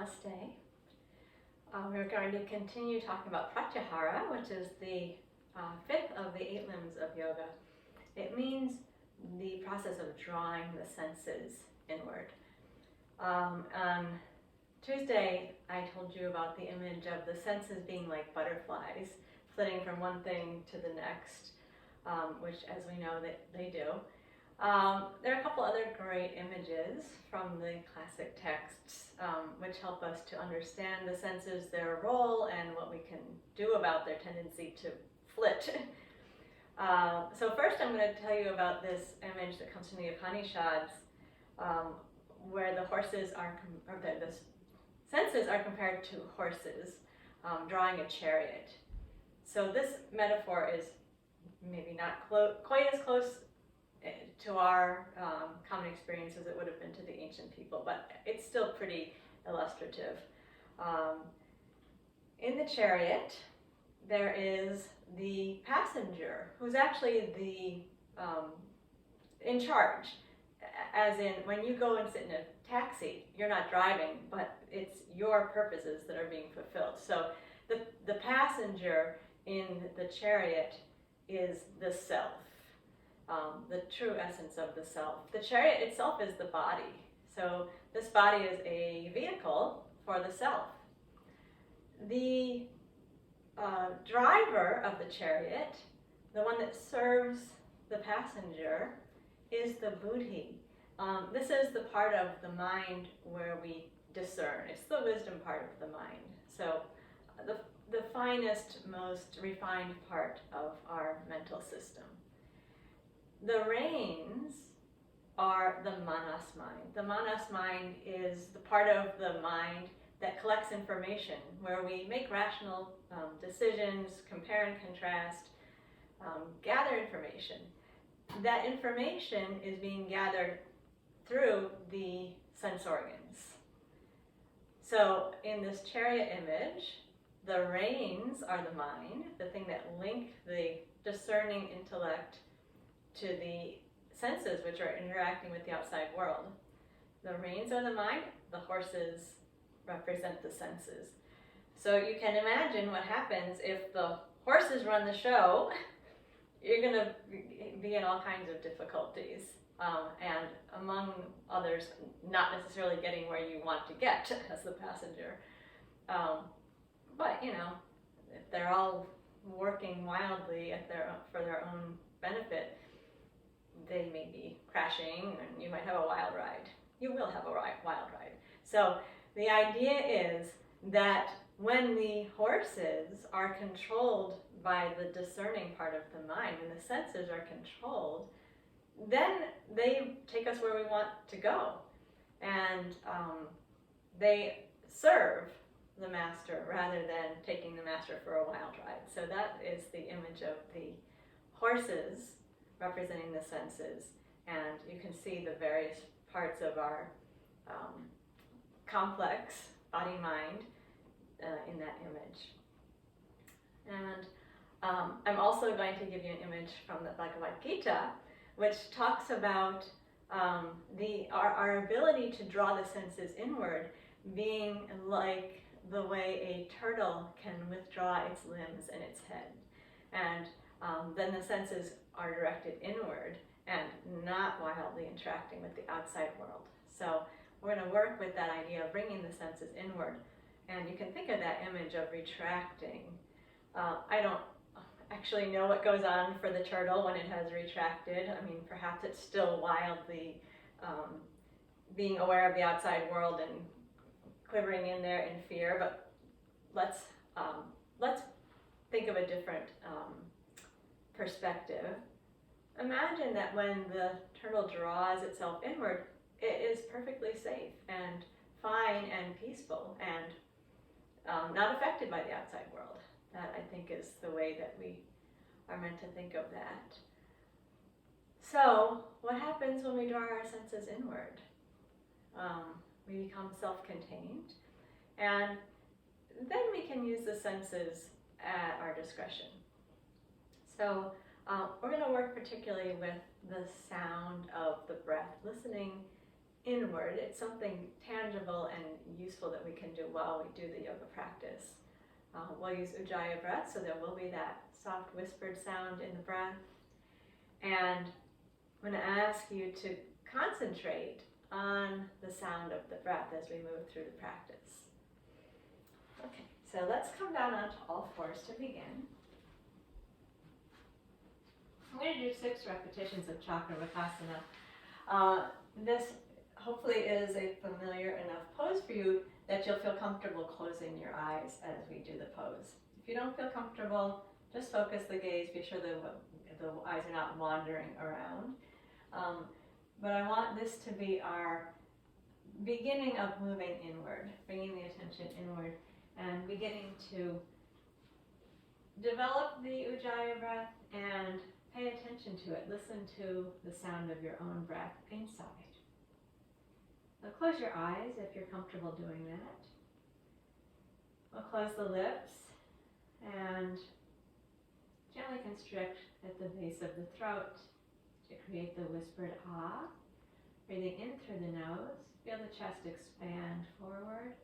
Namaste. We're going to continue talking about Pratyahara, which is the fifth of the 8 limbs of yoga. It means the process of drawing the senses inward. On Tuesday, I told you about the image of the senses being like butterflies, flitting from one thing to the next, which, as we know, they do. There are a couple other great images from the classic texts which help us to understand the senses, their role, and what we can do about their tendency to flit. So first I'm going to tell you about this image that comes from the Upanishads, where the senses are compared to horses drawing a chariot. So this metaphor is maybe not quite as close to our common experience as it would have been to the ancient people, but it's still pretty illustrative. In the chariot, there is the passenger who's actually in charge, as in when you go and sit in a taxi, you're not driving, but it's your purposes that are being fulfilled. So the passenger in the chariot is the self. The true essence of the self. The chariot itself is the body. So this body is a vehicle for the self. The driver of the chariot, the one that serves the passenger, is the buddhi. This is the part of the mind where we discern. It's the wisdom part of the mind. So the finest, most refined part of our mental system. The reins are the manas mind. The manas mind is the part of the mind that collects information, where we make rational decisions, compare and contrast, gather information. That information is being gathered through the sense organs. So in this chariot image, the reins are the mind, the thing that link the discerning intellect to the senses, which are interacting with the outside world. The reins are the mind, the horses represent the senses. So you can imagine what happens if the horses run the show. You're going to be in all kinds of difficulties, and among others, not necessarily getting where you want to get as the passenger. But, if they're all working wildly for their own benefit, they may be crashing, and you might have a wild ride. You will have a wild ride. So the idea is that when the horses are controlled by the discerning part of the mind, when the senses are controlled, then they take us where we want to go. And they serve the master rather than taking the master for a wild ride. So that is the image of the horses representing the senses, and you can see the various parts of our complex body-mind in that image. And I'm also going to give you an image from the Bhagavad Gita, which talks about our ability to draw the senses inward being like the way a turtle can withdraw its limbs and its head. And then the senses are directed inward and not wildly interacting with the outside world. So we're going to work with that idea of bringing the senses inward. And you can think of that image of retracting. I don't actually know what goes on for the turtle when it has retracted. I mean, perhaps it's still wildly being aware of the outside world and quivering in there in fear. But let's think of a different perspective. Imagine that when the turtle draws itself inward, it is perfectly safe and fine and peaceful and not affected by the outside world. That, I think, is the way that we are meant to think of that. So, what happens when we draw our senses inward? We become self-contained, and then we can use the senses at our discretion. So we're going to work particularly with the sound of the breath, listening inward. It's something tangible and useful that we can do while we do the yoga practice. We'll use Ujjayi breath, so there will be that soft whispered sound in the breath. And I'm going to ask you to concentrate on the sound of the breath as we move through the practice. Okay, so let's come down onto all fours to begin. I'm going to do 6 repetitions of Chakravartasana. This hopefully is a familiar enough pose for you that you'll feel comfortable closing your eyes as we do the pose. If you don't feel comfortable, just focus the gaze, be sure the eyes are not wandering around. But I want this to be our beginning of moving inward, bringing the attention inward and beginning to develop the Ujjayi breath and pay attention to it. Listen to the sound of your own breath inside. So close your eyes if you're comfortable doing that. We'll close the lips and gently constrict at the base of the throat to create the whispered ah. Breathing in through the nose, feel the chest expand forward.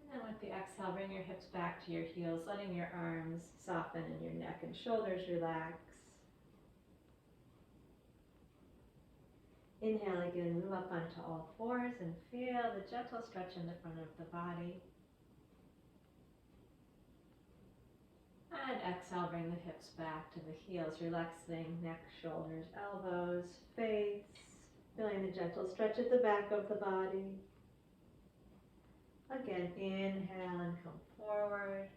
And then with the exhale, bring your hips back to your heels, letting your arms soften and your neck and shoulders relax. Inhale again, move up onto all fours and feel the gentle stretch in the front of the body. And exhale, bring the hips back to the heels, relaxing neck, shoulders, elbows, face, feeling the gentle stretch at the back of the body. Again, inhale and come forward.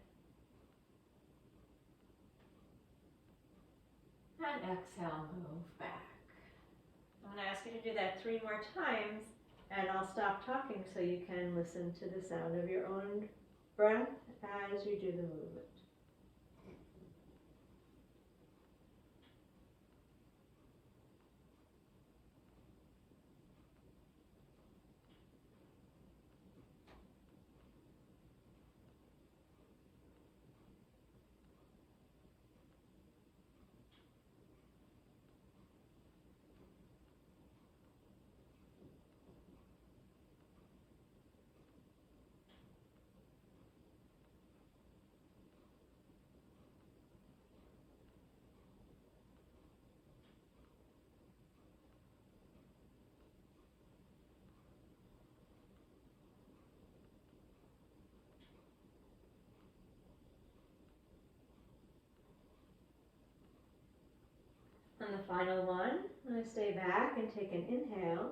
And exhale, move back. I'm going to ask you to do that 3 more times, and I'll stop talking so you can listen to the sound of your own breath as you do the movement. On the final one, I'm going to stay back and take an inhale.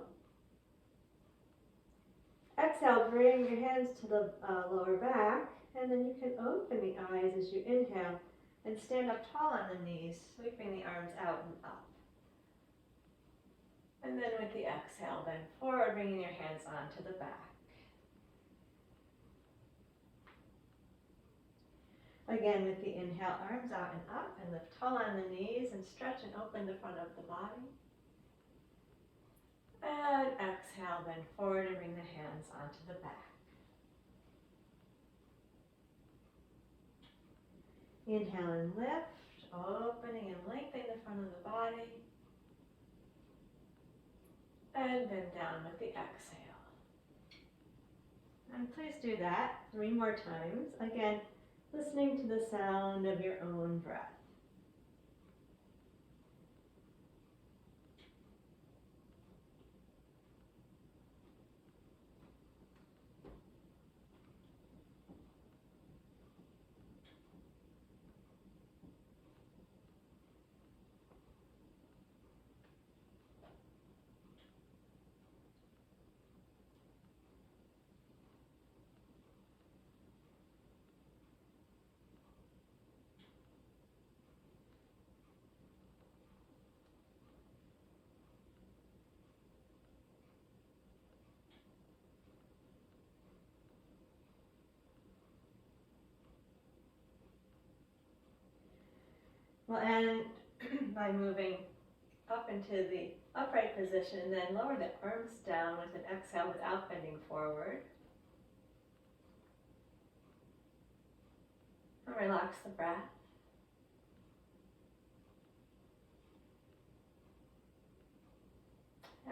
Exhale, bring your hands to the lower back, and then you can open the eyes as you inhale and stand up tall on the knees, sweeping the arms out and up. And then with the exhale, bend forward, bringing your hands onto the back. Again, with the inhale, arms out and up, and lift tall on the knees and stretch and open the front of the body. And exhale, bend forward and bring the hands onto the back. Inhale and lift, opening and lengthening the front of the body. And bend down with the exhale. And please do that 3 more times. Again, listening to the sound of your own breath. We'll end by moving up into the upright position and then lower the arms down with an exhale without bending forward. And relax the breath.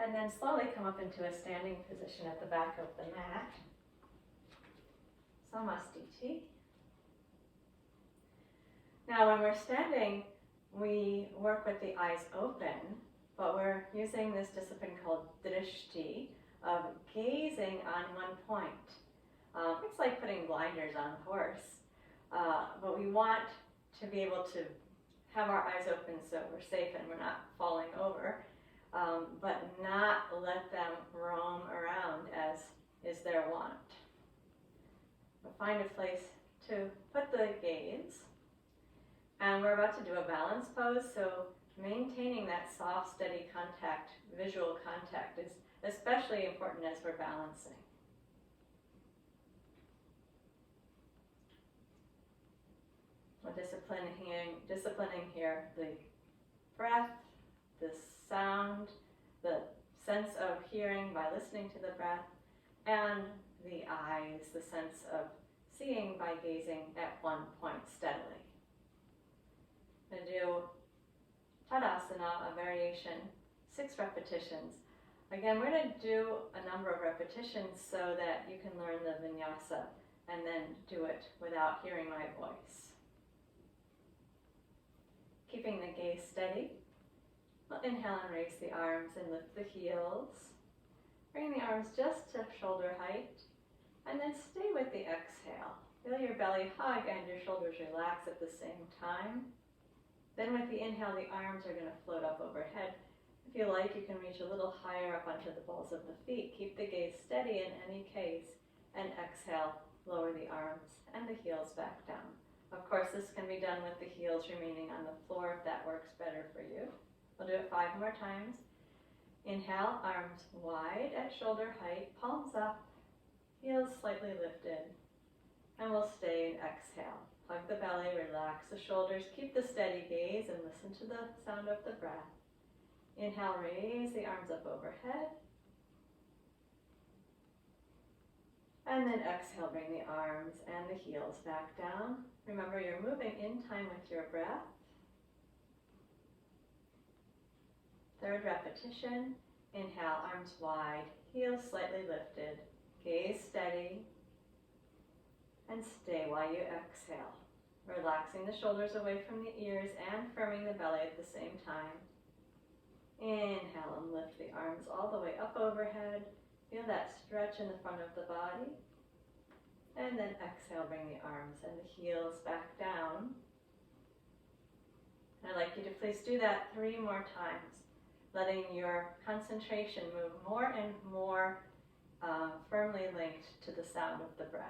And then slowly come up into a standing position at the back of the mat. Samastiti. Now when we're standing, we work with the eyes open, but we're using this discipline called drishti, of gazing on one point. It's like putting blinders on a horse, but we want to be able to have our eyes open so we're safe and we're not falling over, but not let them roam around as is their wont. We'll find a place to put the gaze, and we're about to do a balance pose, so maintaining that soft, steady contact, visual contact, is especially important as we're balancing. We're disciplining here the breath, the sound, the sense of hearing by listening to the breath, and the eyes, the sense of seeing by gazing at one point steadily. I'm going to do Tadasana, a variation, 6 repetitions. Again, we're going to do a number of repetitions so that you can learn the Vinyasa and then do it without hearing my voice. Keeping the gaze steady, we'll inhale and raise the arms and lift the heels. Bring the arms just to shoulder height, and then stay with the exhale. Feel your belly hug and your shoulders relax at the same time. Then with the inhale, the arms are going to float up overhead. If you like, you can reach a little higher up onto the balls of the feet. Keep the gaze steady in any case, and exhale, lower the arms and the heels back down. Of course, this can be done with the heels remaining on the floor if that works better for you. We'll do it 5 more times. Inhale, arms wide at shoulder height, palms up, heels slightly lifted, and we'll stay and exhale. Hug the belly, relax the shoulders, keep the steady gaze, and listen to the sound of the breath. Inhale, raise the arms up overhead. And then exhale, bring the arms and the heels back down. Remember, you're moving in time with your breath. 3rd repetition. Inhale, arms wide, heels slightly lifted, gaze steady, and stay while you exhale. Relaxing the shoulders away from the ears and firming the belly at the same time. Inhale and lift the arms all the way up overhead. Feel that stretch in the front of the body. And then exhale, bring the arms and the heels back down. I'd like you to please do that 3 more times, letting your concentration move more and more firmly linked to the sound of the breath.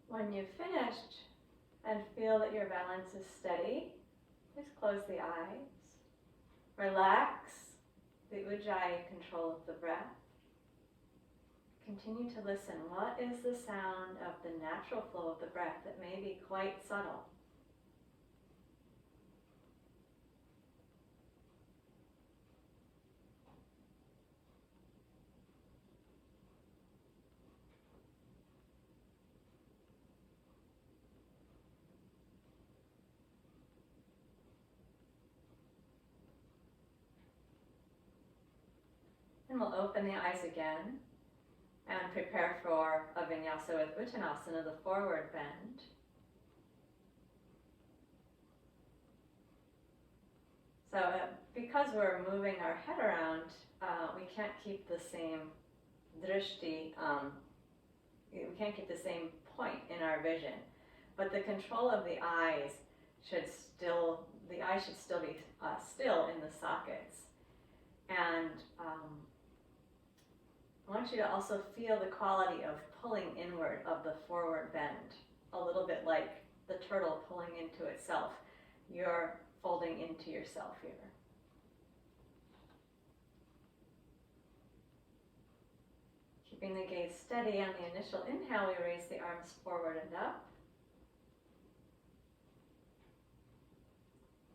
When you've finished and feel that your balance is steady, please close the eyes. Relax the ujjayi control of the breath. Continue to listen. What is the sound of the natural flow of the breath that may be quite subtle? And we'll open the eyes again and prepare for a vinyasa with Uttanasana, the forward bend. So because we're moving our head around, we can't keep the same drishti, we can't keep the same point in our vision. But the control of the eyes should still be still in the sockets. And I want you to also feel the quality of pulling inward of the forward bend, a little bit like the turtle pulling into itself. You're folding into yourself here. Keeping the gaze steady on the initial inhale, we raise the arms forward and up.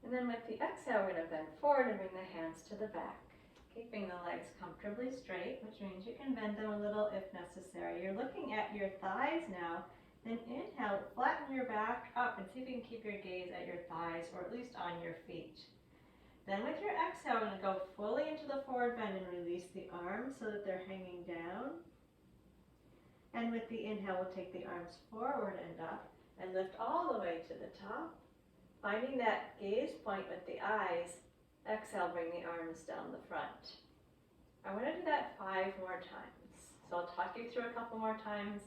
And then with the exhale, we're going to bend forward and bring the hands to the back. Keeping the legs comfortably straight, which means you can bend them a little if necessary. You're looking at your thighs now. Then inhale, flatten your back up and see if you can keep your gaze at your thighs or at least on your feet. Then with your exhale, we're going to go fully into the forward bend and release the arms so that they're hanging down. And with the inhale, we'll take the arms forward and up and lift all the way to the top. Finding that gaze point with the eyes. Exhale, bring the arms down the front. I want to do that 5 more times. So I'll talk you through a couple more times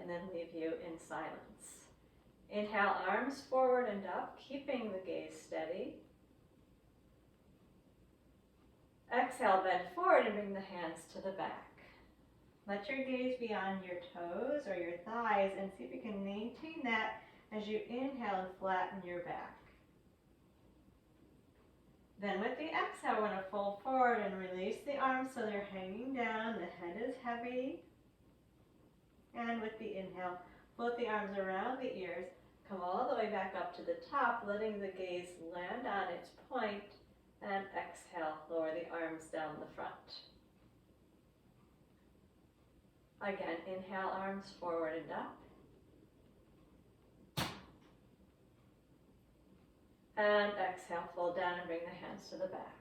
and then leave you in silence. Inhale, arms forward and up, keeping the gaze steady. Exhale, bend forward and bring the hands to the back. Let your gaze be on your toes or your thighs and see if you can maintain that as you inhale and flatten your back. Then with the exhale, we're going to fold forward and release the arms so they're hanging down. The head is heavy. And with the inhale, float the arms around the ears. Come all the way back up to the top, letting the gaze land on its point. And exhale, lower the arms down the front. Again, inhale, arms forward and up. And exhale, fold down and bring the hands to the back.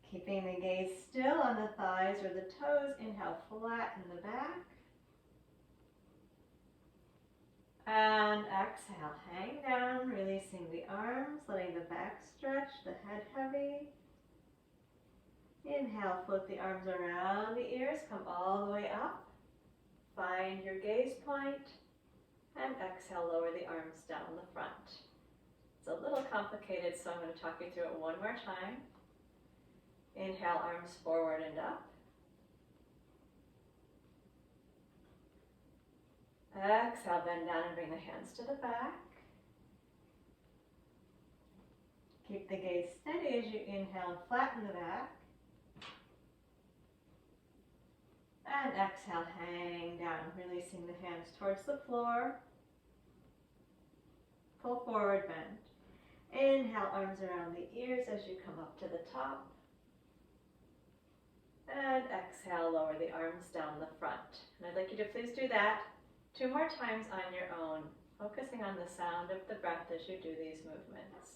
Keeping the gaze still on the thighs or the toes, inhale, flatten the back. And exhale, hang down, releasing the arms, letting the back stretch, the head heavy. Inhale, float the arms around the ears, come all the way up. Find your gaze point. And exhale, lower the arms down the front. It's a little complicated, so I'm going to talk you through it one more time. Inhale, arms forward and up. Exhale, bend down and bring the hands to the back. Keep the gaze steady as you inhale and flatten the back. And exhale, hang down, releasing the hands towards the floor. Pull forward, bend. Inhale, arms around the ears as you come up to the top. And exhale, lower the arms down the front. And I'd like you to please do that 2 more times on your own, focusing on the sound of the breath as you do these movements.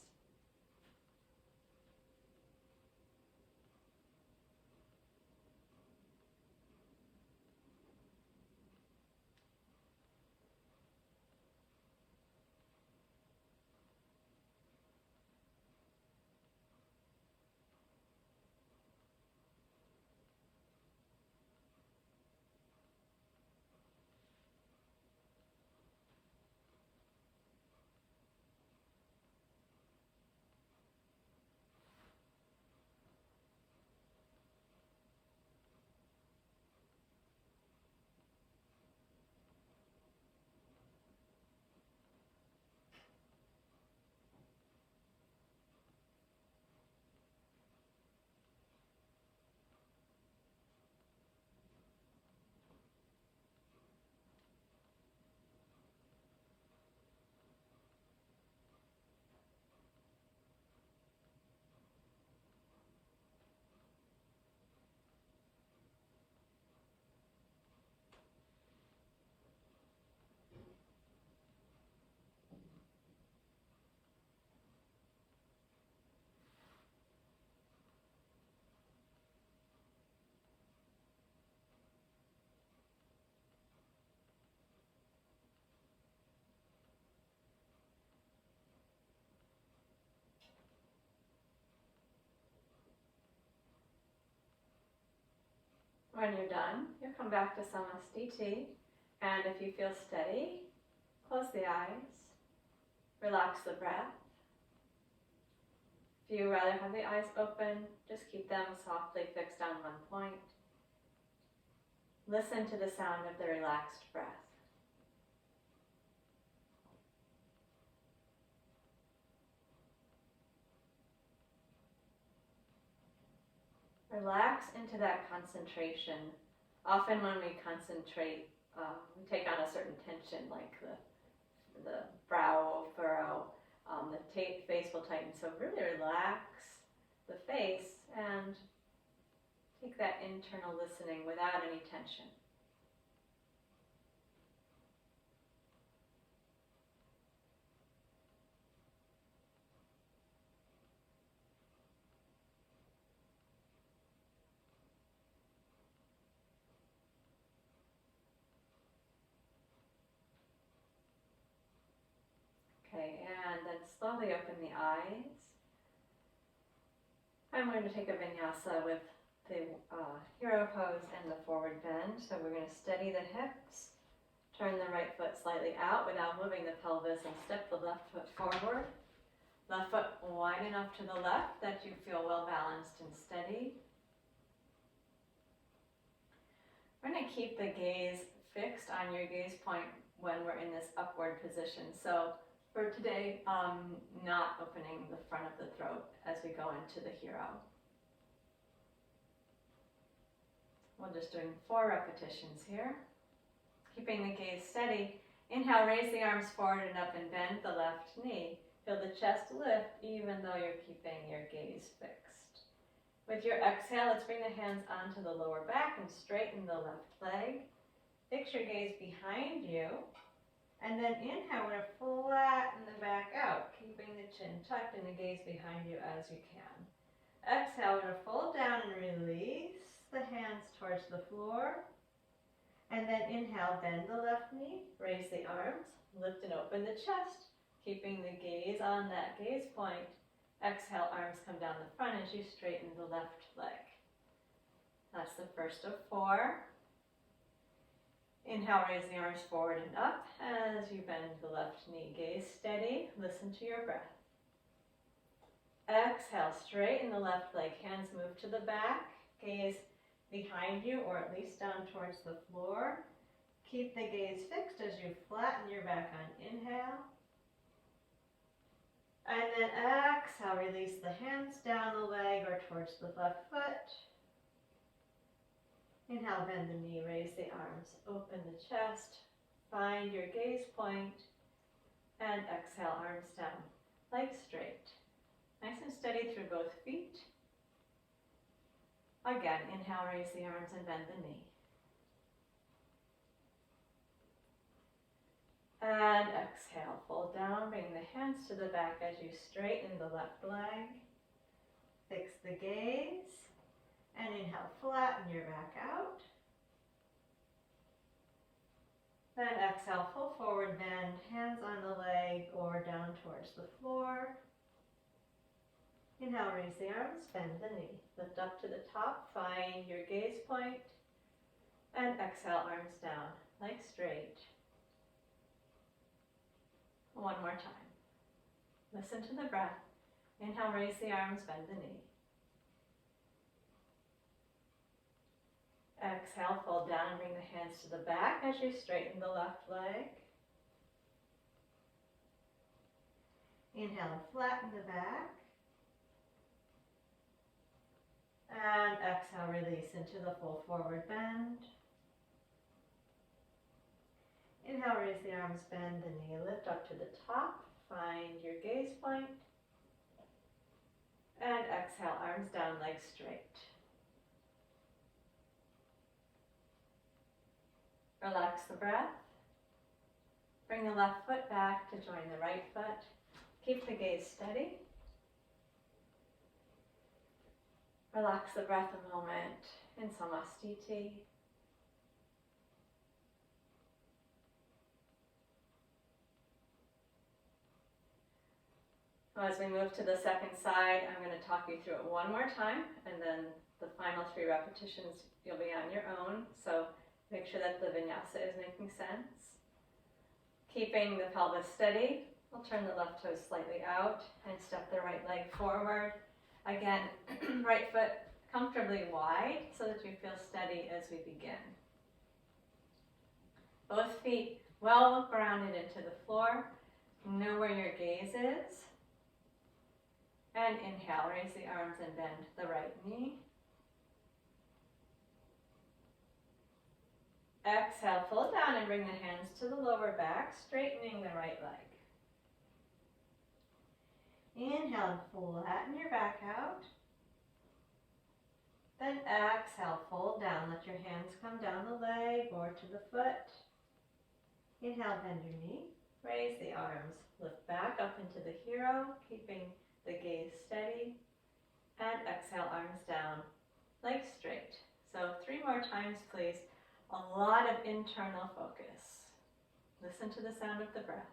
When you're done, you'll come back to Samastiti, and if you feel steady, close the eyes, relax the breath. If you rather have the eyes open, just keep them softly fixed on one point. Listen to the sound of the relaxed breath. Relax into that concentration. Often when we concentrate, we take on a certain tension, like the brow will furrow, the face will tighten. So really relax the face and take that internal listening without any tension. Okay, and then slowly open the eyes. I'm going to take a vinyasa with the hero pose and the forward bend. So we're going to steady the hips, turn the right foot slightly out without moving the pelvis, and step the left foot forward. Left foot wide enough to the left that you feel well balanced and steady. We're going to keep the gaze fixed on your gaze point when we're in this upward position. So for today, not opening the front of the throat as we go into the hero. We're just doing 4 repetitions here. Keeping the gaze steady. Inhale, raise the arms forward and up and bend the left knee. Feel the chest lift even though you're keeping your gaze fixed. With your exhale, let's bring the hands onto the lower back and straighten the left leg. Fix your gaze behind you. And then inhale, we're going to flatten the back out, keeping the chin tucked and the gaze behind you as you can. Exhale, we're going to fold down and release the hands towards the floor. And then inhale, bend the left knee, raise the arms, lift and open the chest, keeping the gaze on that gaze point. Exhale, arms come down the front as you straighten the left leg. That's the first of 4. Inhale, raise the arms forward and up as you bend the left knee. Gaze steady, listen to your breath. Exhale, straighten the left leg, hands move to the back, gaze behind you or at least down towards the floor. Keep the gaze fixed as you flatten your back on inhale. And then exhale, release the hands down the leg or towards the left foot. Inhale, bend the knee, raise the arms, open the chest, find your gaze point, and exhale, arms down, legs straight. Nice and steady through both feet. Again, inhale, raise the arms and bend the knee. And exhale, fold down, bring the hands to the back as you straighten the left leg. Fix the gaze. And inhale, flatten your back out. Then exhale, full forward bend, hands on the leg or down towards the floor. Inhale, raise the arms, bend the knee. Lift up to the top, find your gaze point. And exhale, arms down, legs straight. One more time. Listen to the breath. Inhale, raise the arms, bend the knee. Exhale, fold down and bring the hands to the back as you straighten the left leg. Inhale, flatten the back. And exhale, release into the full forward bend. Inhale, raise the arms, bend the knee, lift up to the top. Find your gaze point. And exhale, arms down, legs straight. Relax the breath. Bring the left foot back to join the right foot. Keep the gaze steady. Relax the breath a moment in Samastiti. As we move to the second side, I'm going to talk you through it one more time, and then the final 3 repetitions you'll be on your own. So make sure that the vinyasa is making sense. Keeping the pelvis steady, we'll turn the left toe slightly out and step the right leg forward. Again, right foot comfortably wide so that you feel steady as we begin. Both feet well grounded into the floor. Know where your gaze is. And inhale, raise the arms and bend the right knee. Exhale, fold down and bring the hands to the lower back, straightening the right leg. Inhale, flatten your back out. Then exhale, fold down. Let your hands come down the leg or to the foot. Inhale, bend your knee. Raise the arms. Lift back up into the hero, keeping the gaze steady. And exhale, arms down, legs straight. So 3 more times, please. A lot of internal focus. Listen to the sound of the breath.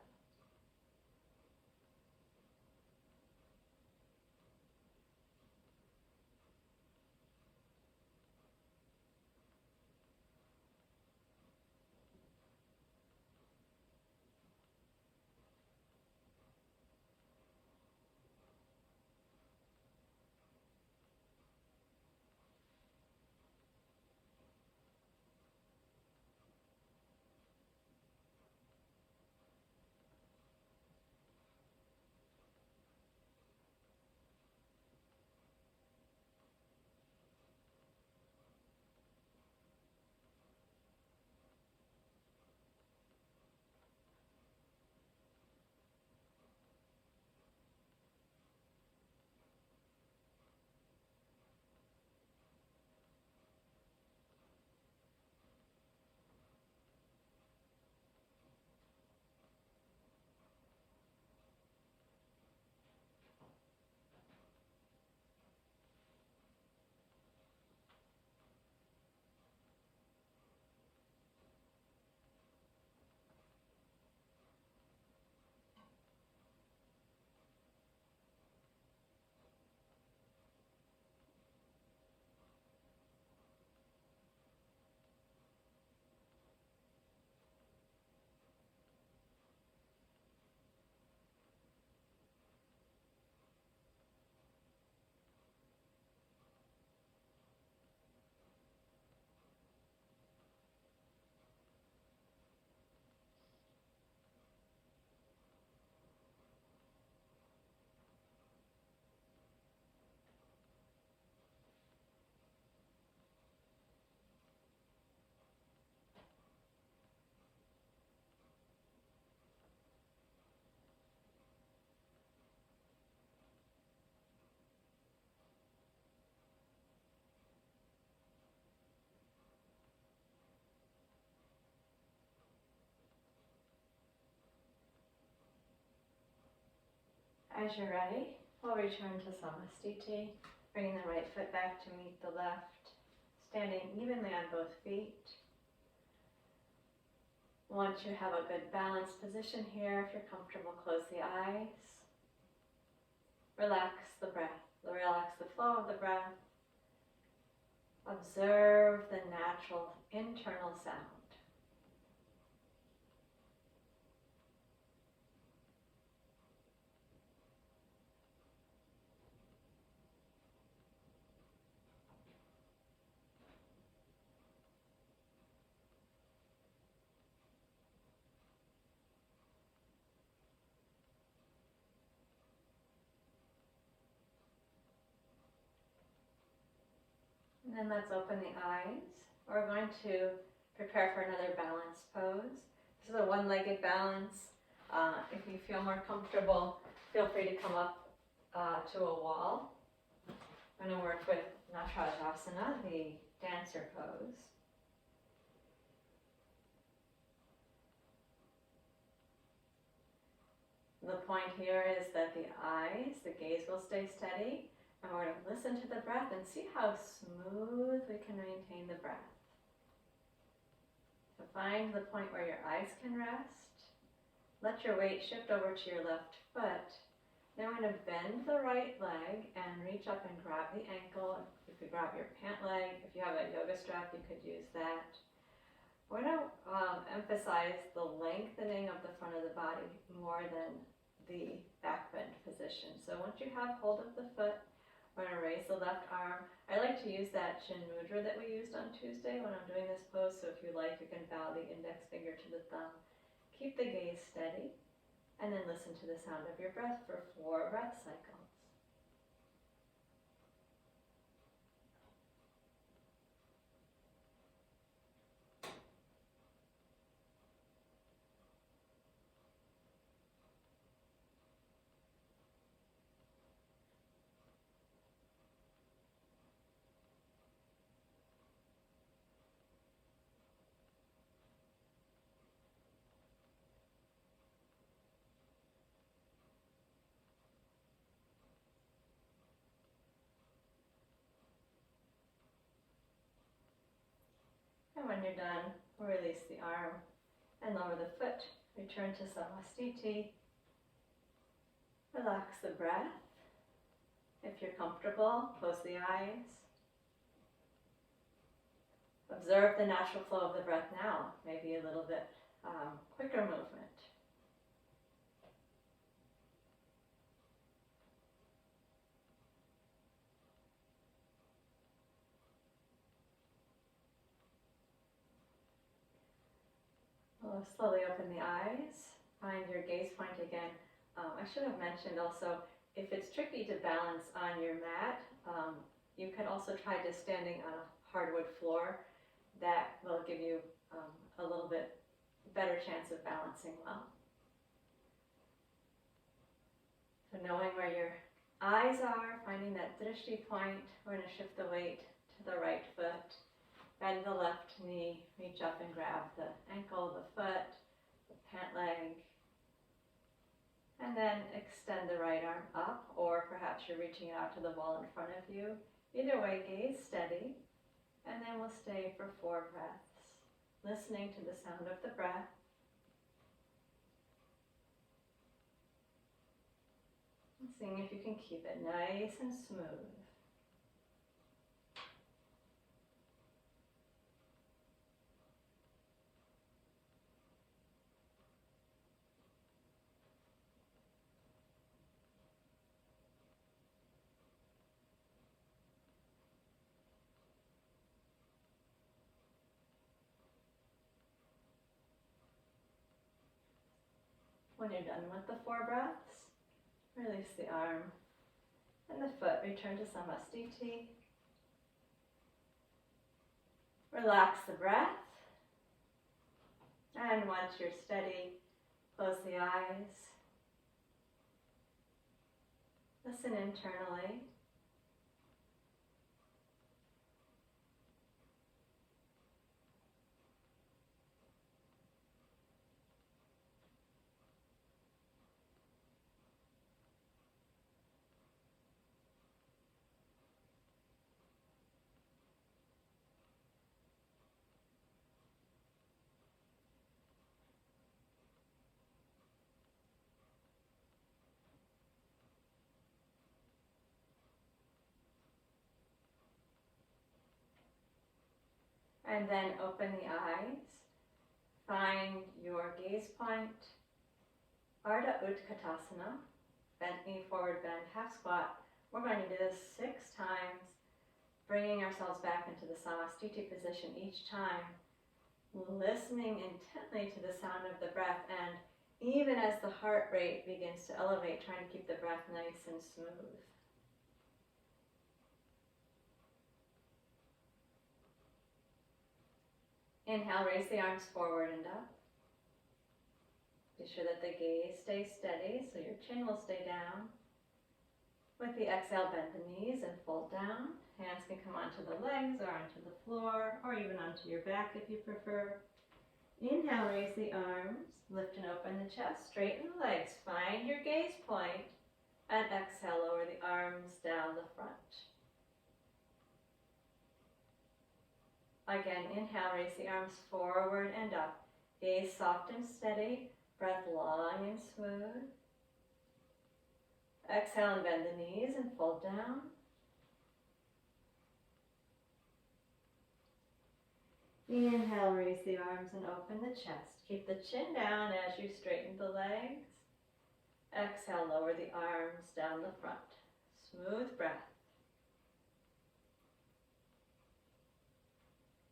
As you're ready, we'll return to Samastiti, bringing the right foot back to meet the left, standing evenly on both feet. Once you have a good balanced position here, if you're comfortable, close the eyes. Relax the breath, relax the flow of the breath. Observe the natural internal sound. And then let's open the eyes. We're going to prepare for another balanced pose. This is a one-legged balance. If you feel more comfortable, feel free to come up to a wall. I'm going to work with Naturasana, the dancer pose. The point here is that the eyes, the gaze will stay steady. And we're going to listen to the breath and see how smooth we can maintain the breath. So find the point where your eyes can rest. Let your weight shift over to your left foot Now we're going to bend the right leg and reach up and grab the ankle. You could grab your pant leg. If you have a yoga strap, you could use that. We're going to emphasize the lengthening of the front of the body more than the back bend position. So once you have hold of the foot, we're going to raise the left arm. I like to use that chin mudra that we used on Tuesday when I'm doing this pose. So if you like, you can bow the index finger to the thumb. Keep the gaze steady. And then listen to the sound of your breath for 4 breath cycles. And when you're done, release the arm and lower the foot. Return to Samastiti. Relax the breath. If you're comfortable, close the eyes. Observe the natural flow of the breath now, maybe a little bit quicker movement. We'll slowly open the eyes. Find your gaze point again. I should have mentioned also, if it's tricky to balance on your mat, you can also try just standing on a hardwood floor. That will give you a little bit better chance of balancing well. So knowing where your eyes are, finding that drishti point, we're going to shift the weight to the right foot. Bend the left knee, reach up and grab the ankle, the foot, the pant leg. And then extend the right arm up, or perhaps you're reaching it out to the wall in front of you. Either way, gaze steady. And then we'll stay for 4 breaths, listening to the sound of the breath. And seeing if you can keep it nice and smooth. When you're done with the 4 breaths, release the arm and the foot. Return to Samastiti. Relax the breath. And once you're steady, close the eyes. Listen internally. And then open the eyes. Find your gaze point. Ardha Utkatasana. Bent knee forward, bend, half squat. We're going to do this 6 times, bringing ourselves back into the Samastiti position each time, listening intently to the sound of the breath, and even as the heart rate begins to elevate, trying to keep the breath nice and smooth. Inhale, raise the arms forward and up. Be sure that the gaze stays steady, so your chin will stay down. With the exhale, bend the knees and fold down. Hands can come onto the legs or onto the floor, or even onto your back if you prefer. Inhale, raise the arms, lift and open the chest, straighten the legs, find your gaze point, and exhale, lower the arms down the front. Again, inhale, raise the arms forward and up. Gaze soft and steady, breath long and smooth. Exhale and bend the knees and fold down. Inhale, raise the arms and open the chest. Keep the chin down as you straighten the legs. Exhale, lower the arms down the front. Smooth breath.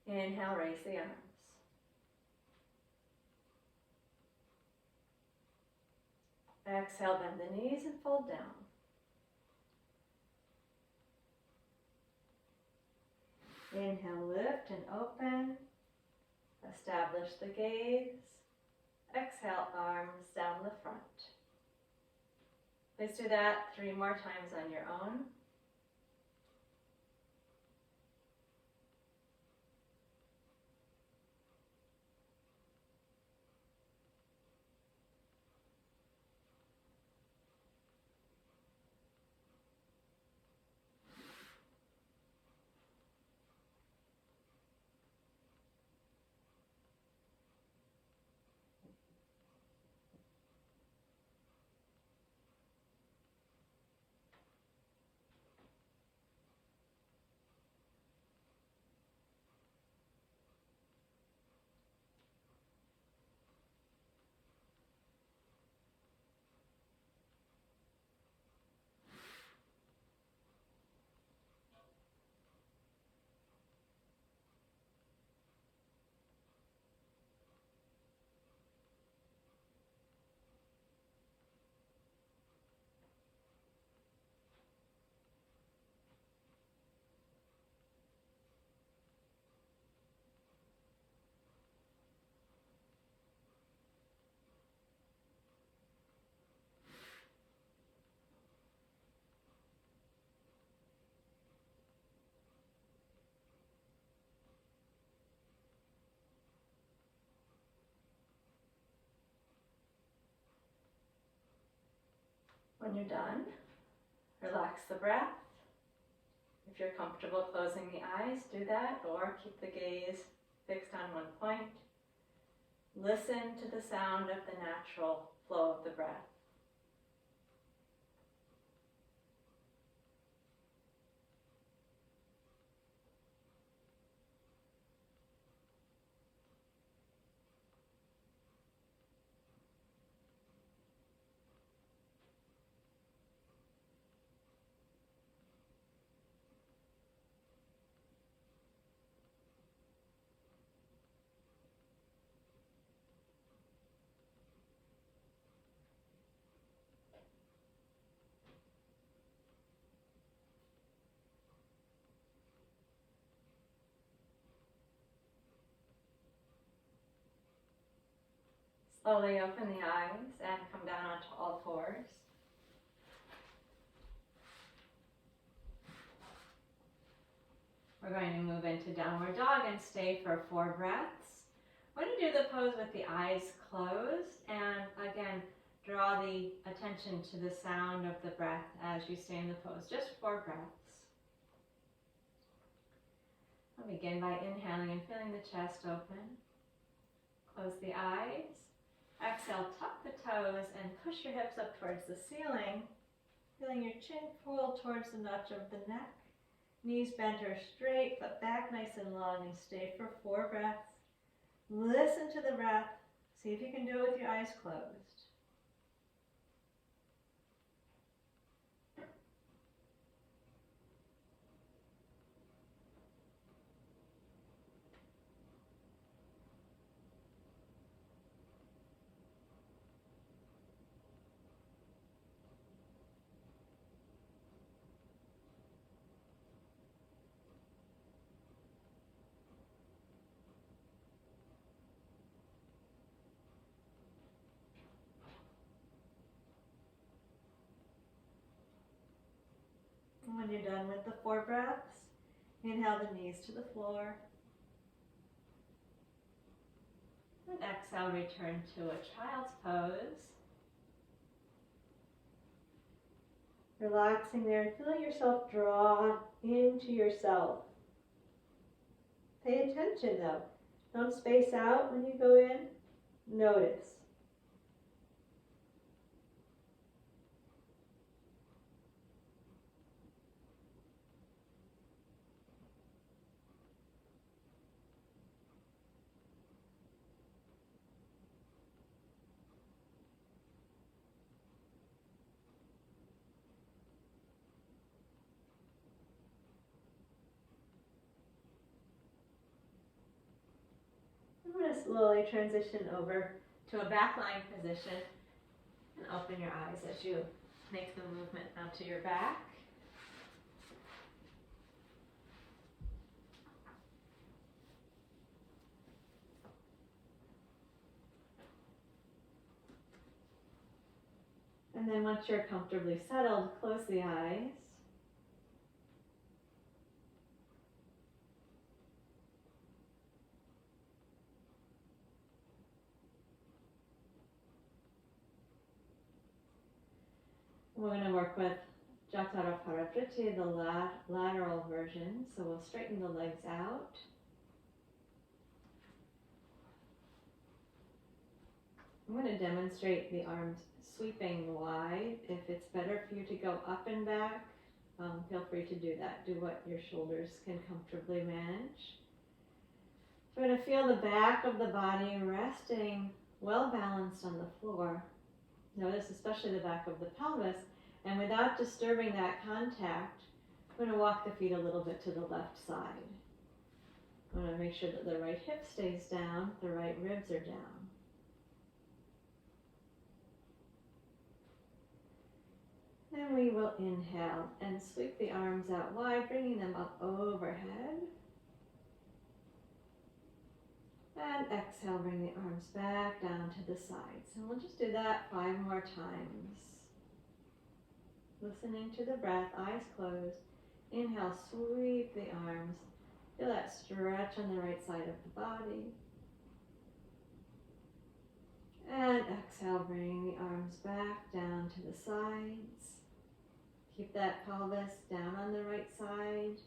Inhale, raise the arms. Exhale, bend the knees and fold down. Inhale, lift and open. Establish the gaze. Exhale, arms down the front. Please do that 3 more times on your own. When you're done, relax the breath. If you're comfortable closing the eyes, do that, or keep the gaze fixed on one point. Listen to the sound of the natural flow of the breath. Slowly open the eyes and come down onto all fours. We're going to move into downward dog and stay for 4 breaths. We're going to do the pose with the eyes closed, and again, draw the attention to the sound of the breath as you stay in the pose. Just 4 breaths. I'll begin by inhaling and feeling the chest open. Close the eyes. Exhale, tuck the toes and push your hips up towards the ceiling. Feeling your chin pull towards the notch of the neck. Knees bent or straight, but back nice and long, and stay for 4 breaths. Listen to the breath. See if you can do it with your eyes closed. When you're done with the 4 breaths, inhale the knees to the floor. And exhale, return to a child's pose. Relaxing there and feeling yourself draw into yourself. Pay attention though. Don't space out when you go in. Notice. slowly transition over to a back lying position and open your eyes as you make the movement now to your back. And then once you're comfortably settled, close the eyes. We're going to work with Jatara Paravriti, the lateral version. So we'll straighten the legs out. I'm going to demonstrate the arms sweeping wide. If it's better for you to go up and back, feel free to do that. Do what your shoulders can comfortably manage. So we're going to feel the back of the body resting well balanced on the floor. Notice especially the back of the pelvis. And without disturbing that contact, I'm going to walk the feet a little bit to the left side. I want to make sure that the right hip stays down, the right ribs are down. Then we will inhale and sweep the arms out wide, bringing them up overhead. And exhale, bring the arms back down to the sides. And we'll just do that 5 more times. Listening to the breath, eyes closed. Inhale, sweep the arms. Feel that stretch on the right side of the body. And exhale, bring the arms back down to the sides. Keep that pelvis down on the right side.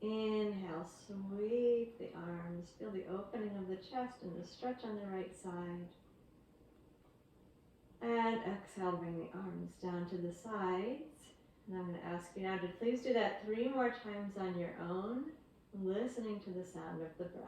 Inhale, sweep the arms. Feel the opening of the chest and the stretch on the right side. And exhale, bring the arms down to the sides. And I'm going to ask you now to please do that 3 more times on your own, listening to the sound of the breath.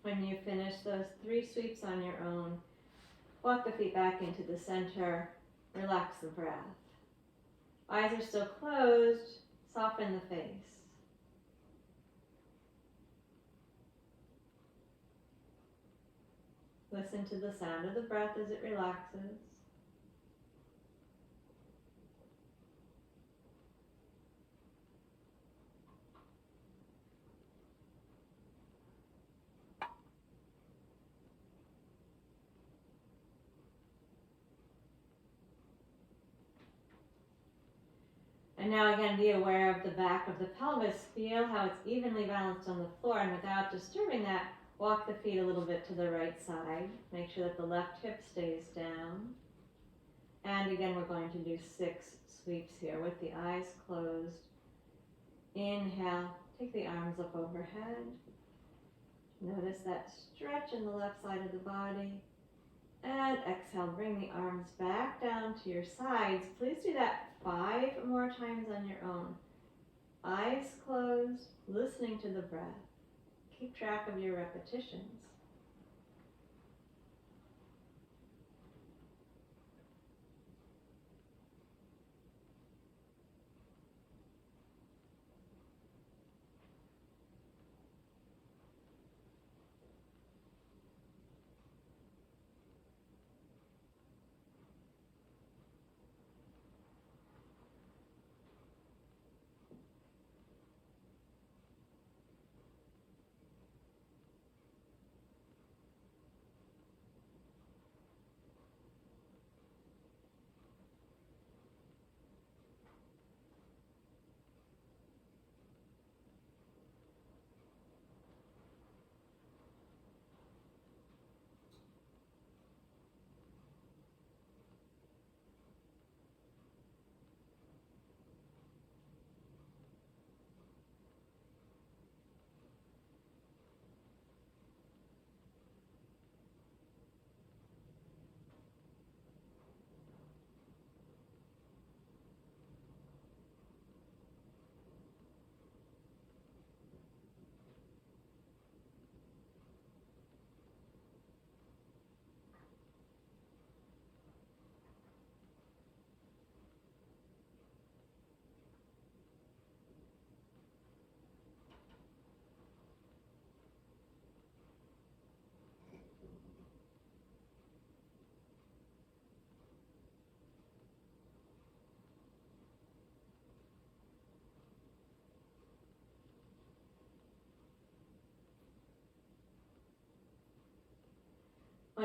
When you finish those 3 sweeps on your own, walk the feet back into the center, relax the breath. Eyes are still closed, soften the face. Listen to the sound of the breath as it relaxes. And now again, be aware of the back of the pelvis. Feel how it's evenly balanced on the floor, and without disturbing that, walk the feet a little bit to the right side. Make sure that the left hip stays down. And again, we're going to do 6 sweeps here with the eyes closed. Inhale, take the arms up overhead. Notice that stretch in the left side of the body. And exhale, bring the arms back down to your sides. Please do that 5 more times on your own. Eyes closed, listening to the breath. Keep track of your repetitions.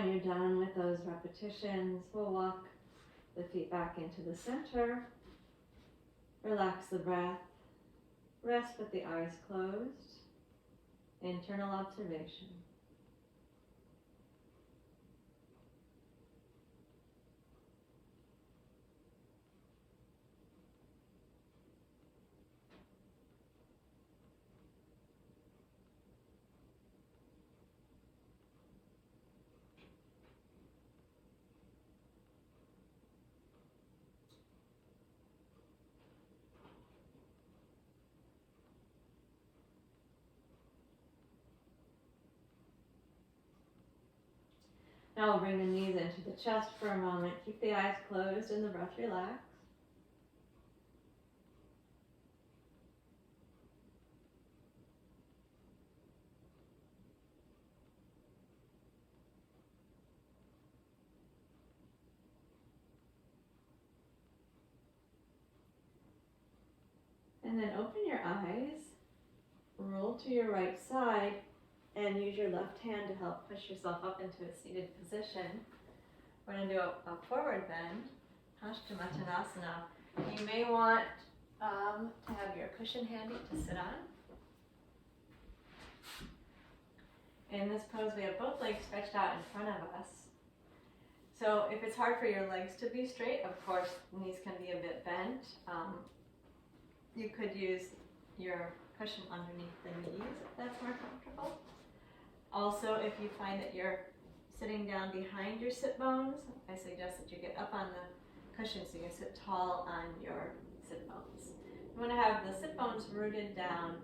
When you're done with those repetitions, we'll walk the feet back into the center. Relax the breath. Rest with the eyes closed. Internal observation. Now we'll bring the knees into the chest for a moment. Keep the eyes closed and the breath relaxed. And then open your eyes, roll to your right side, and use your left hand to help push yourself up into a seated position. We're going to do a forward bend, Tadasana. You may want to have your cushion handy to sit on. In this pose, we have both legs stretched out in front of us. So if it's hard for your legs to be straight, of course, knees can be a bit bent. You could use your cushion underneath the knees if that's more comfortable. Also, if you find that you're sitting down behind your sit bones, I suggest that you get up on the cushion so you can sit tall on your sit bones. You want to have the sit bones rooted down,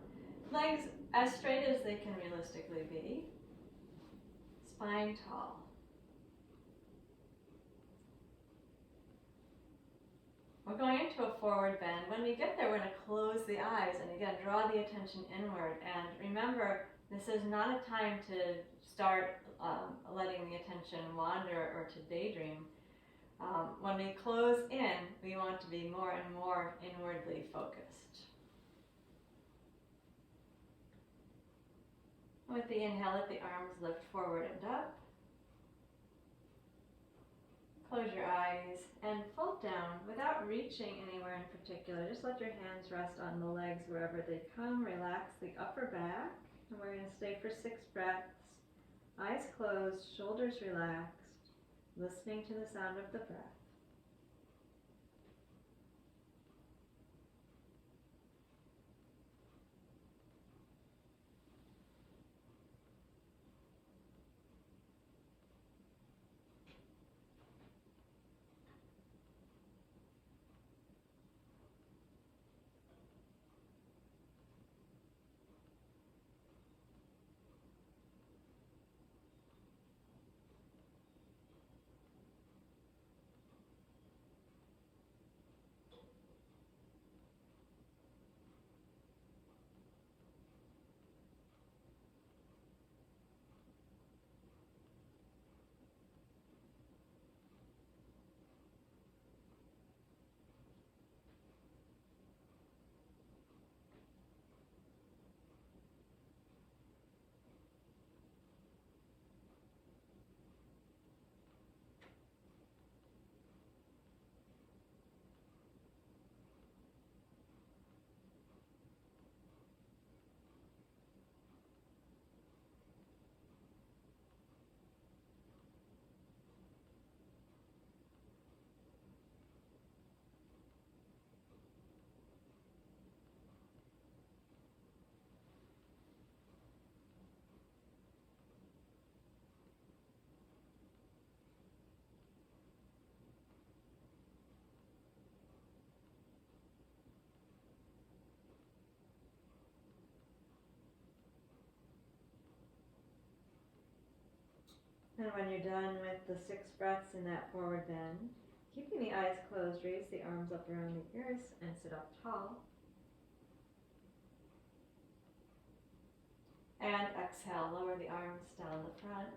legs as straight as they can realistically be, spine tall. We're going into a forward bend. When we get there, we're going to close the eyes and again draw the attention inward. And remember, this is not a time to start letting the attention wander or to daydream. When we close in, we want to be more and more inwardly focused. With the inhale, let the arms lift forward and up. Close your eyes and fold down without reaching anywhere in particular. Just let your hands rest on the legs wherever they come. Relax the upper back. And we're going to stay for 6 breaths. Eyes closed, shoulders relaxed, listening to the sound of the breath. And when you're done with the 6 breaths in that forward bend, keeping the eyes closed, raise the arms up around the ears and sit up tall. And exhale, lower the arms down the front.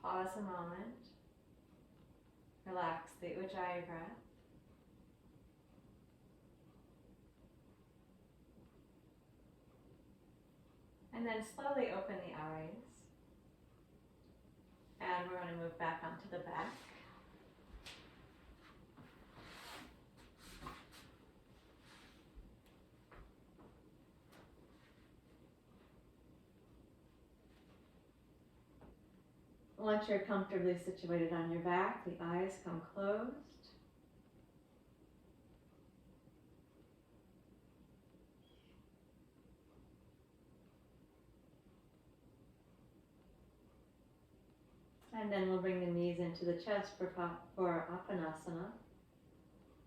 Pause a moment. Relax the Ujjayi breath. And then slowly open the eyes. And we're going to move back onto the back. Once you're comfortably situated on your back, the eyes come closed. And then we'll bring the knees into the chest for Apanasana.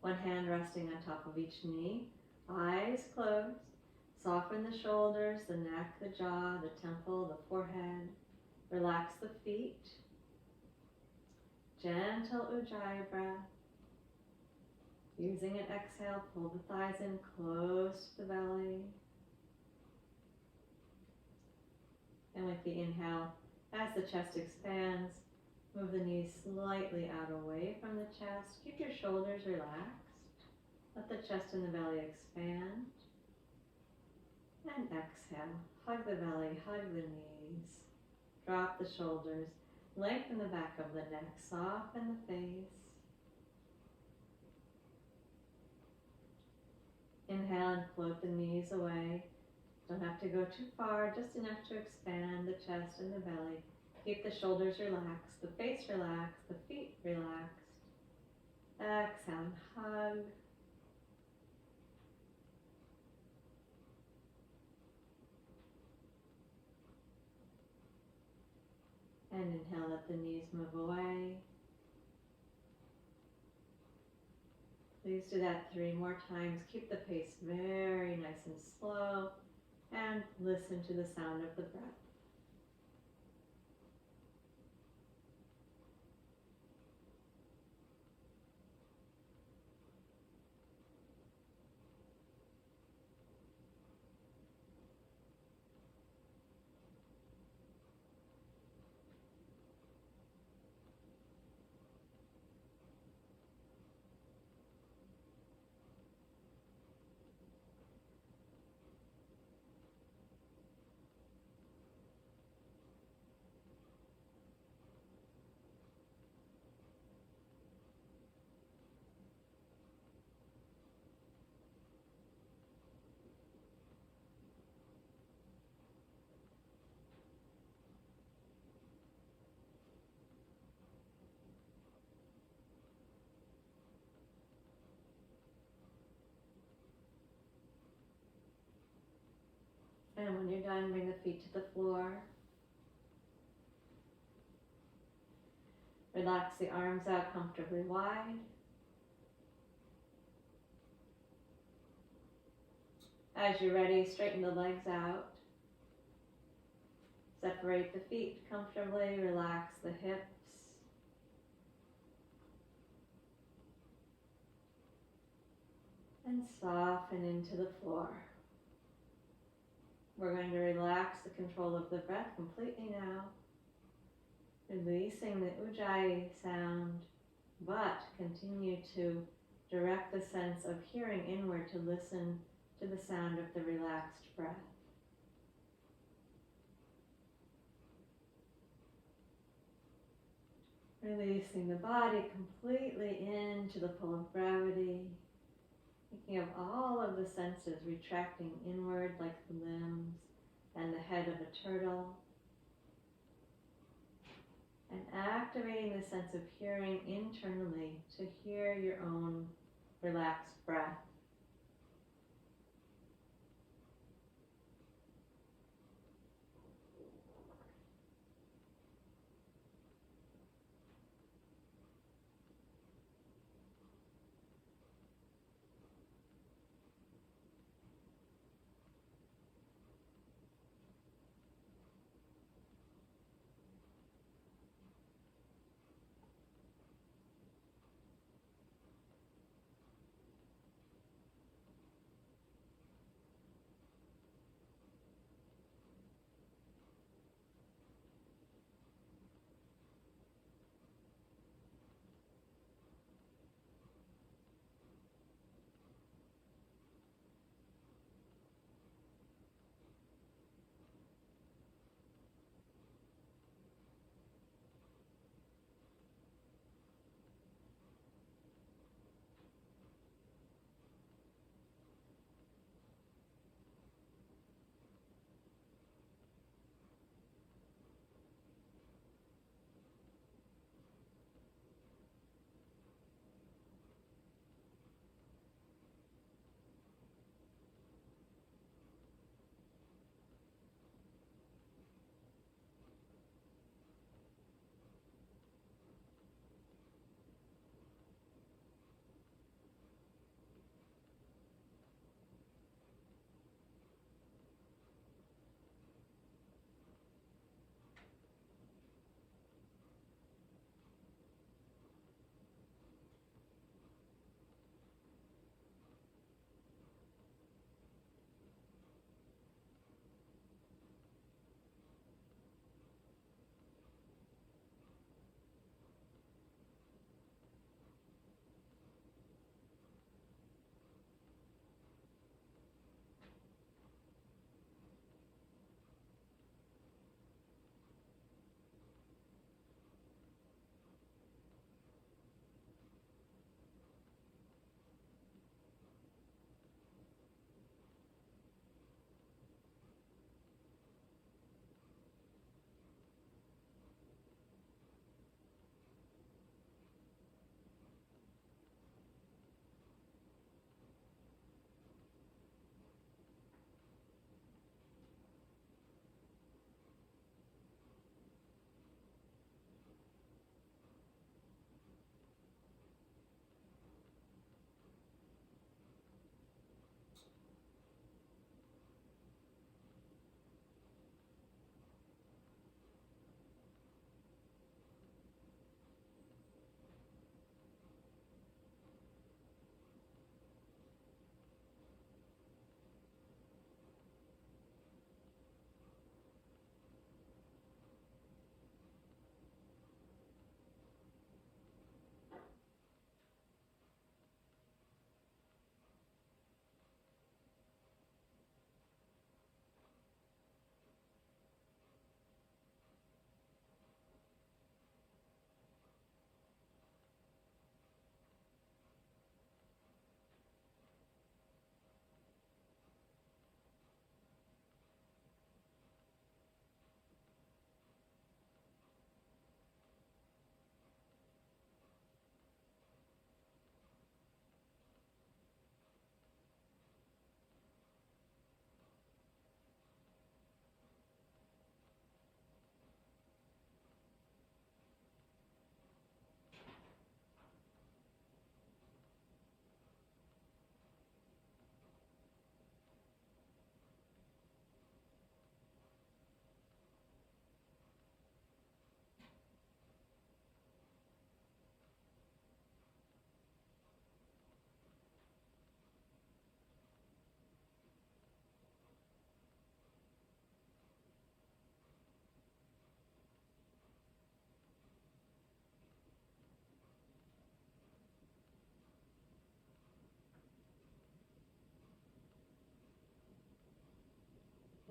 One hand resting on top of each knee. Eyes closed. Soften the shoulders, the neck, the jaw, the temple, the forehead. Relax the feet. Gentle Ujjayi breath. Using an exhale, pull the thighs in close to the belly. And with the inhale, as the chest expands, move the knees slightly out away from the chest. Keep your shoulders relaxed. Let the chest and the belly expand. And exhale. Hug the belly, hug the knees. Drop the shoulders. Lengthen the back of the neck. Soften the face. Inhale and float the knees away. Don't have to go too far, just enough to expand the chest and the belly. Keep the shoulders relaxed, the face relaxed, the feet relaxed. Exhale and hug. And inhale, let the knees move away. Please do that 3 more times. Keep the pace very nice and slow. And listen to the sound of the breath. And when you're done, bring the feet to the floor. Relax the arms out comfortably wide. As you're ready, straighten the legs out. Separate the feet comfortably. Relax the hips. And soften into the floor. We're going to relax the control of the breath completely now, releasing the Ujjayi sound, but continue to direct the sense of hearing inward to listen to the sound of the relaxed breath. Releasing the body completely into the pull of gravity. Thinking of all of the senses retracting inward like the limbs and the head of a turtle. And activating the sense of hearing internally to hear your own relaxed breath.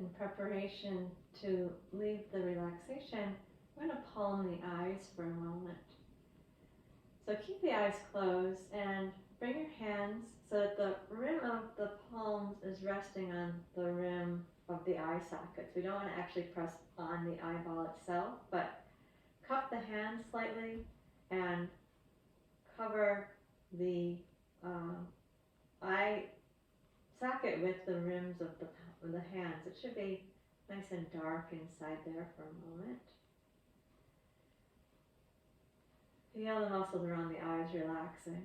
In preparation to leave the relaxation, I'm going to palm the eyes for a moment. So keep the eyes closed and bring your hands so that the rim of the palms is resting on the rim of the eye sockets. We don't want to actually press on the eyeball itself, but cup the hands slightly and cover the eye socket with the rims of the hands. It should be nice and dark inside there for a moment. Feel the muscles around the eyes relaxing.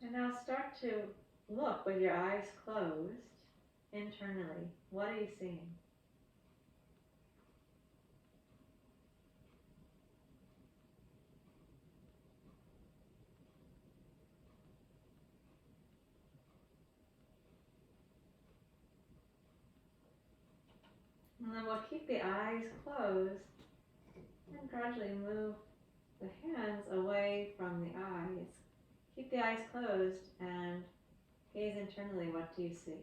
And now start to look with your eyes closed internally. What are you seeing? And then we'll keep the eyes closed and gradually move the hands away from the eyes. Keep the eyes closed and gaze internally. What do you see?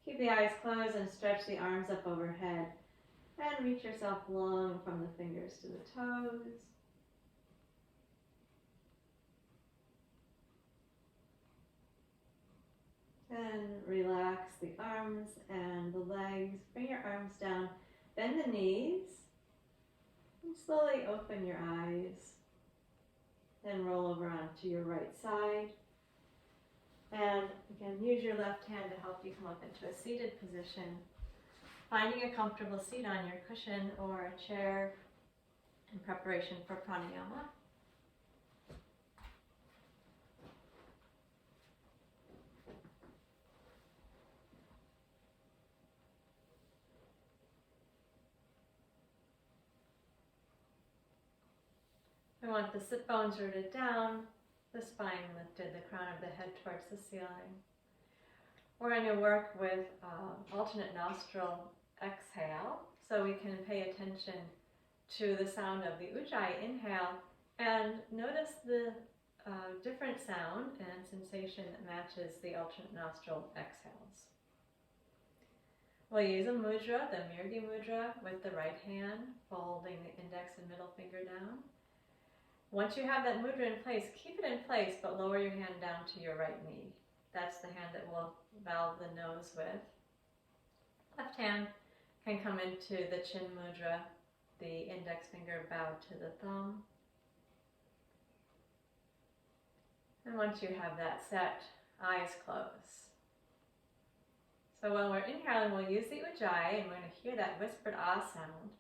Keep the eyes closed and stretch the arms up overhead. And reach yourself long from the fingers to the toes. Then relax the arms and the legs. Bring your arms down. Bend the knees. And slowly open your eyes. Then roll over onto your right side. And again, use your left hand to help you come up into a seated position. Finding a comfortable seat on your cushion or a chair in preparation for pranayama. We want the sit bones rooted down, the spine lifted, the crown of the head towards the ceiling. We're going to work with alternate nostril exhale, so we can pay attention to the sound of the ujjayi inhale and notice the different sound and sensation that matches the alternate nostril exhales. We'll use a mudra, the Mirgi mudra, with the right hand, folding the index and middle finger down. Once you have that mudra in place, keep it in place, but lower your hand down to your right knee. That's the hand that we'll valve the nose with. Left hand can come into the chin mudra, the index finger bowed to the thumb. And once you have that set, eyes close. So when we're inhaling, we'll use the ujjayi, and we're going to hear that whispered ah sound.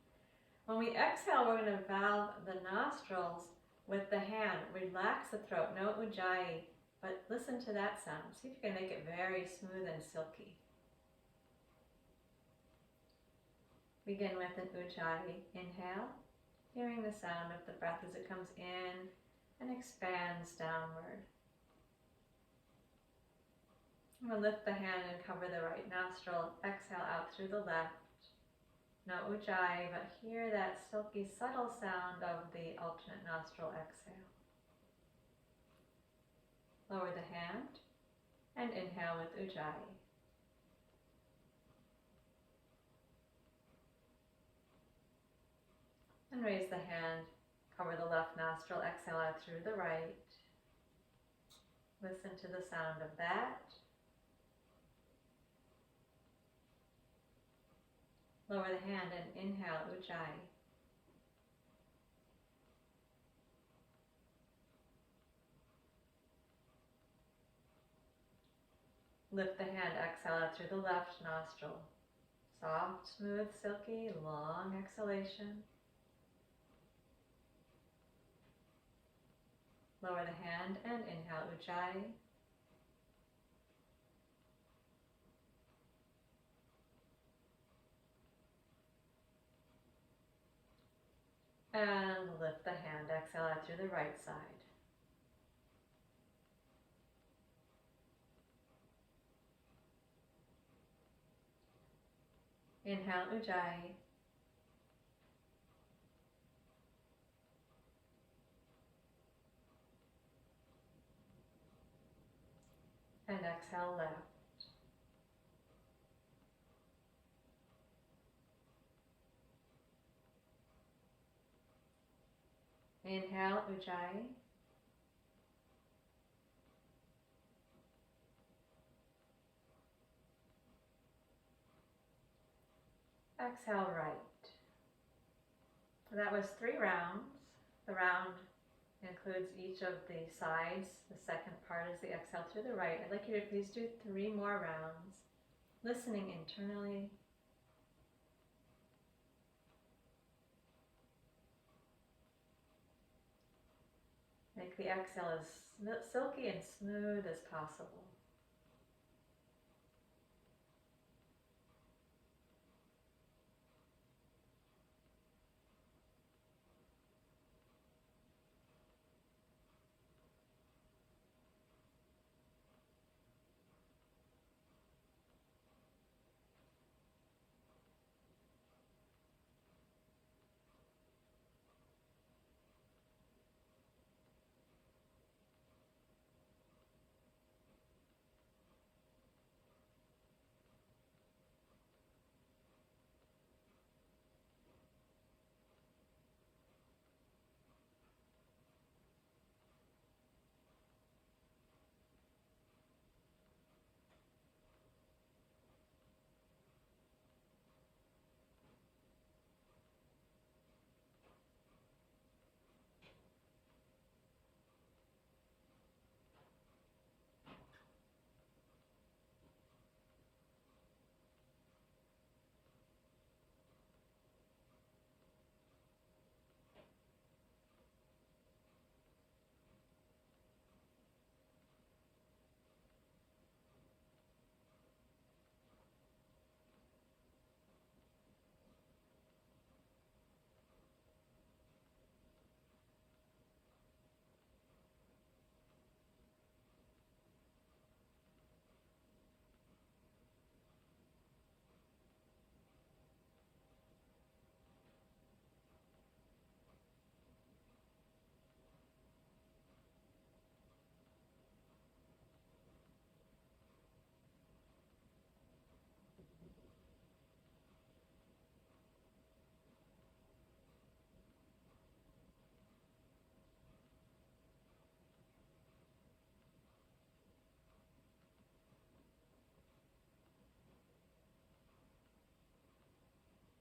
When we exhale, we're going to valve the nostrils with the hand. Relax the throat, no ujjayi, but listen to that sound. See if you can make it very smooth and silky. Begin with an ujjayi inhale, hearing the sound of the breath as it comes in and expands downward. We'll lift the hand and cover the right nostril. Exhale out through the left. No ujjayi, but hear that silky, subtle sound of the alternate nostril exhale. Lower the hand and inhale with ujjayi. And raise the hand, cover the left nostril, exhale out through the right. Listen to the sound of that. Lower the hand and inhale ujjayi. Lift the hand, exhale out through the left nostril. Soft, smooth, silky, long exhalation. Lower the hand and inhale ujjayi. And lift the hand, exhale out through the right side. Inhale, Ujjayi. And exhale, left. Inhale, Ujjayi. Exhale, right. That was 3 rounds. The round includes each of the sides. The second part is the exhale through the right. I'd like you to please do 3 more rounds, listening internally. Make the exhale as silky and smooth as possible.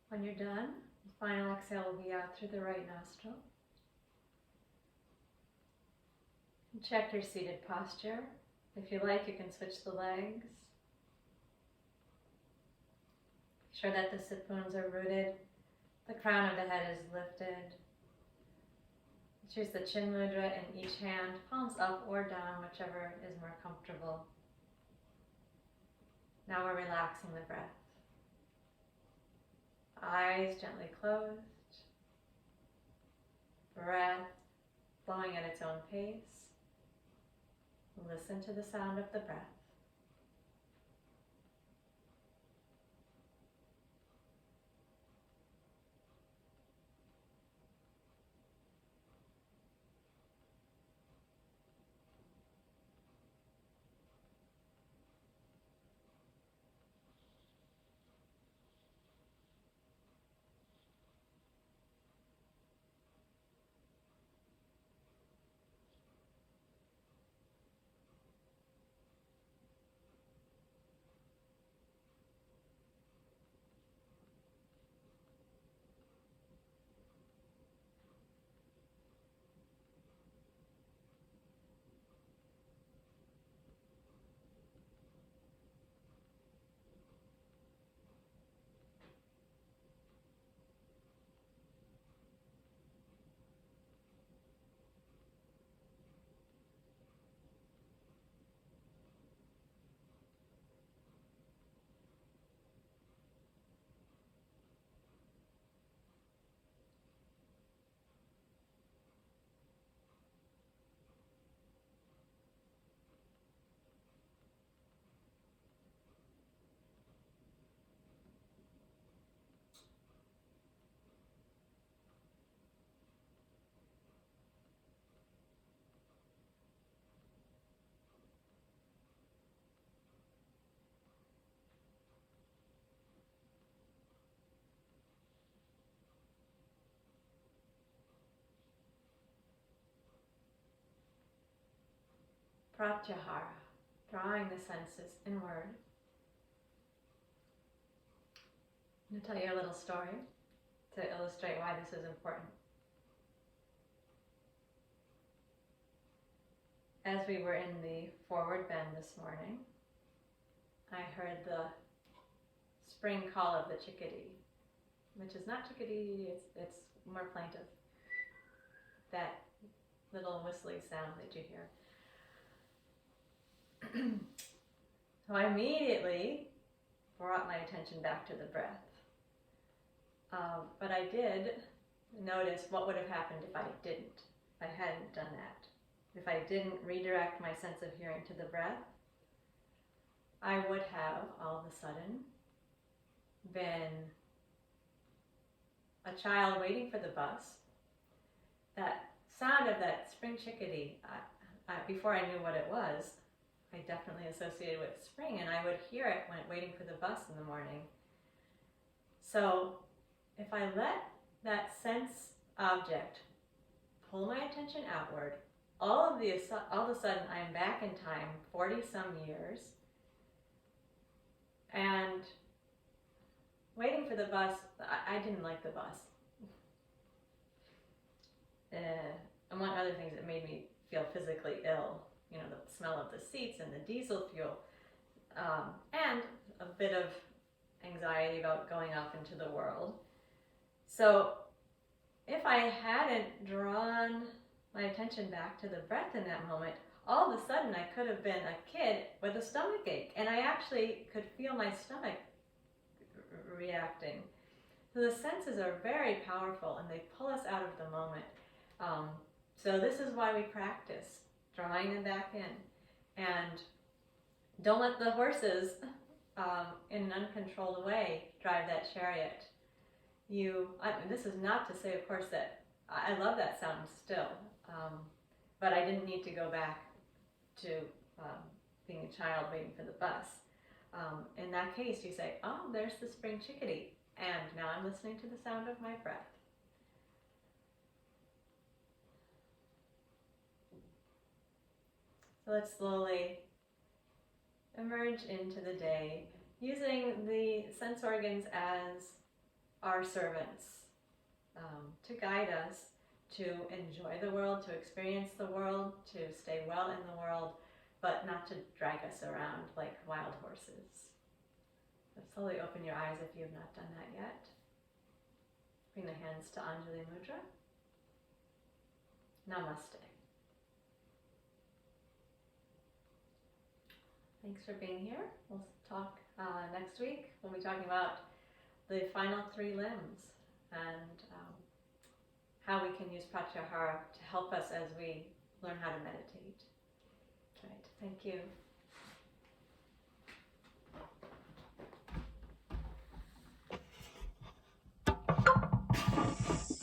When you're done, the final exhale will be out through the right nostril. And check your seated posture. If you like, you can switch the legs. Make sure that the sit bones are rooted. The crown of the head is lifted. Choose the chin mudra in each hand, palms up or down, whichever is more comfortable. Now we're relaxing the breath. Eyes gently closed. Breath flowing at its own pace. Listen to the sound of the breath. Pratyahara, drawing the senses inward. I'm going to tell you a little story to illustrate why this is important. As we were in the forward bend this morning, I heard the spring call of the chickadee, which is not chickadee, it's more plaintive. That little whistling sound that you hear. So I immediately brought my attention back to the breath. But I did notice what would have happened if I hadn't done that. If I didn't redirect my sense of hearing to the breath, I would have all of a sudden been a child waiting for the bus. That sound of that spring chickadee, before I knew what it was, I definitely associated with spring, and I would hear it when waiting for the bus in the morning. So if I let that sense object pull my attention outward, all of a sudden I'm back in time, 40-some years, and waiting for the bus. I didn't like the bus. Among other things, it made me feel physically ill. You know, the smell of the seats and the diesel fuel, and a bit of anxiety about going off into the world. So if I hadn't drawn my attention back to the breath in that moment, all of a sudden I could have been a kid with a stomach ache, and I actually could feel my stomach reacting. So the senses are very powerful, and they pull us out of the moment. So this is why we practice drawing them back in, and don't let the horses in an uncontrolled way drive that chariot. This is not to say, of course, that I love that sound still, but I didn't need to go back to being a child waiting for the bus. In that case, you say, oh, there's the spring chickadee, and now I'm listening to the sound of my breath. So let's slowly emerge into the day, using the sense organs as our servants, to guide us, to enjoy the world, to experience the world, to stay well in the world, but not to drag us around like wild horses. So slowly open your eyes if you have not done that yet. Bring the hands to Anjali Mudra. Namaste. Thanks for being here. We'll talk next week. We'll be talking about the final 3 limbs and how we can use Pratyahara to help us as we learn how to meditate. Right. Thank you.